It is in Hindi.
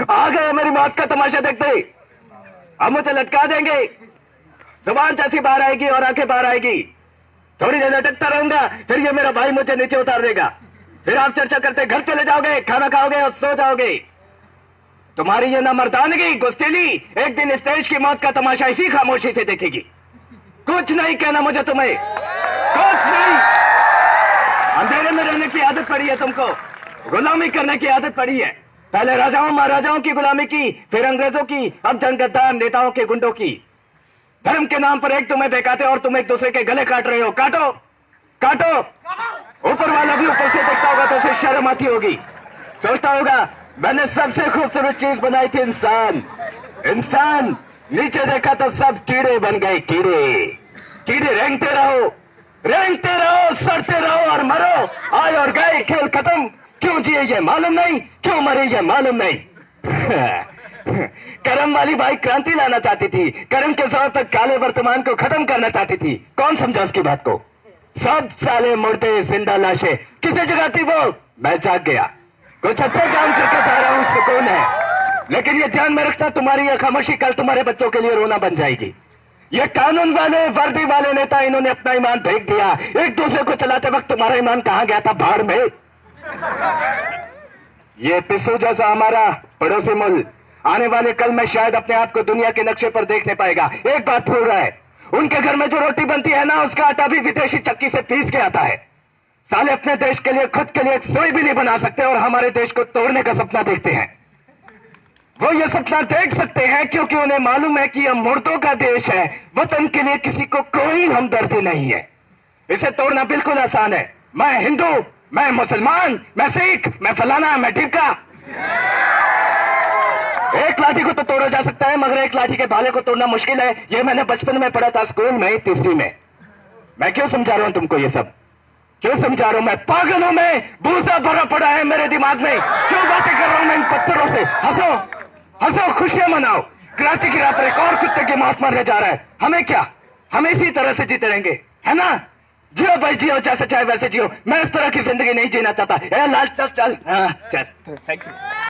आ गए मेरी मौत का तमाशा देखते। अब मुझे लटका देंगे, जुबान जैसी बाहर आएगी और आंखें बाहर आएगी। थोड़ी देर लटकता रहूंगा, फिर ये मेरा भाई मुझे नीचे उतार देगा। फिर आप चर्चा करते घर चले जाओगे, खाना खाओगे और सो जाओगे। तुम्हारी ये ना मर्दानगी गुस्तीली एक दिन स्टेज की मौत का तमाशा इसी खामोशी से देखेगी। कुछ नहीं कहना मुझे तुम्हें, कुछ नहीं। अंधेरे में रहने की आदत पड़ी है तुमको, गुलामी करने की आदत पड़ी है। पहले राजाओं महाराजाओं की गुलामी की, फिर अंग्रेजों की, अब जनगद्दार नेताओं के गुंडों की। धर्म के नाम पर एक तुम्हें बहकाते और तुम एक दूसरे के गले काट रहे हो। काटो काटो। ऊपर वाला भी ऊपर से देखता होगा तो उसे शर्म आती होगी। सोचता होगा मैंने सबसे खूबसूरत चीज बनाई थी, इंसान। इंसान नीचे देखा तो सब कीड़े बन गए। कीड़े कीड़े रेंगते रहो, सड़ते रहो और मरो। आए और गए, खेल खत्म। क्यों जिए ये मालूम नहीं, क्यों मरे ये मालूम नहीं। करम वाली बाई क्रांति लाना चाहती थी, करम के जोर तक काले वर्तमान को खत्म करना चाहती थी। कौन समझा उसकी बात को? सब साले मुर्दे जिंदा लाशें। किसी जगह थी वो, मैं जाग गया। कुछ अच्छा काम करके जा रहा हूं, सुकून है। लेकिन ये ध्यान में रखना, तुम्हारी ये खामोशी कल तुम्हारे बच्चों के लिए रोना बन जाएगी। ये कानून वाले वर्दी वाले नेता, इन्होंने अपना ईमान फेंक दिया। एक दूसरे को चलाते वक्त तुम्हारा ईमान कहां गया था? भाड़ में। ये पिस्सू जैसा हमारा पड़ोसी मुल्क आने वाले कल में शायद अपने आप को दुनिया के नक्शे पर देख नहीं पाएगा। एक बात भूल रहा है, उनके घर में जो रोटी बनती है ना, उसका आटा भी विदेशी चक्की से पीस के आता है। साले अपने देश के लिए, खुद के लिए एक सुई भी नहीं बना सकते और हमारे देश को तोड़ने का सपना देखते हैं। वो ये सपना देख सकते हैं क्योंकि उन्हें मालूम है कि यह मुर्दों का देश है। वतन के लिए किसी को कोई हमदर्दी नहीं है। इसे तोड़ना बिल्कुल आसान है। मैं हिंदू, मैं मुसलमान, मैं सिख, मैं फलाना, मैं ढिमका। एक लाठी को तो तोड़ा जा सकता है, मगर एक लाठी के भाले को तोड़ना मुश्किल है। ये मैंने बचपन में पढ़ा था, स्कूल में, तीसरी में। मैं क्यों समझा रहा हूं तुमको ये सब? क्यों समझा रहा हूं? मैं पागल हूं, मैं भूसा भरा पड़ा है मेरे दिमाग में। क्यों बातें कर रहा हूं मैं इन पत्थरों से? हंसो हंसो, खुशियां मनाओ। क्रांति की राह पर एक और कुत्ते की मौत मरने जा रहा है। हमें क्या, हम इसी तरह से जीते रहेंगे, है ना? जियो भाई जियो, जैसे चाहे वैसे जियो। मैं इस तरह की जिंदगी नहीं जीना चाहता। ए लाल चल चल, हाँ चल। Thank you.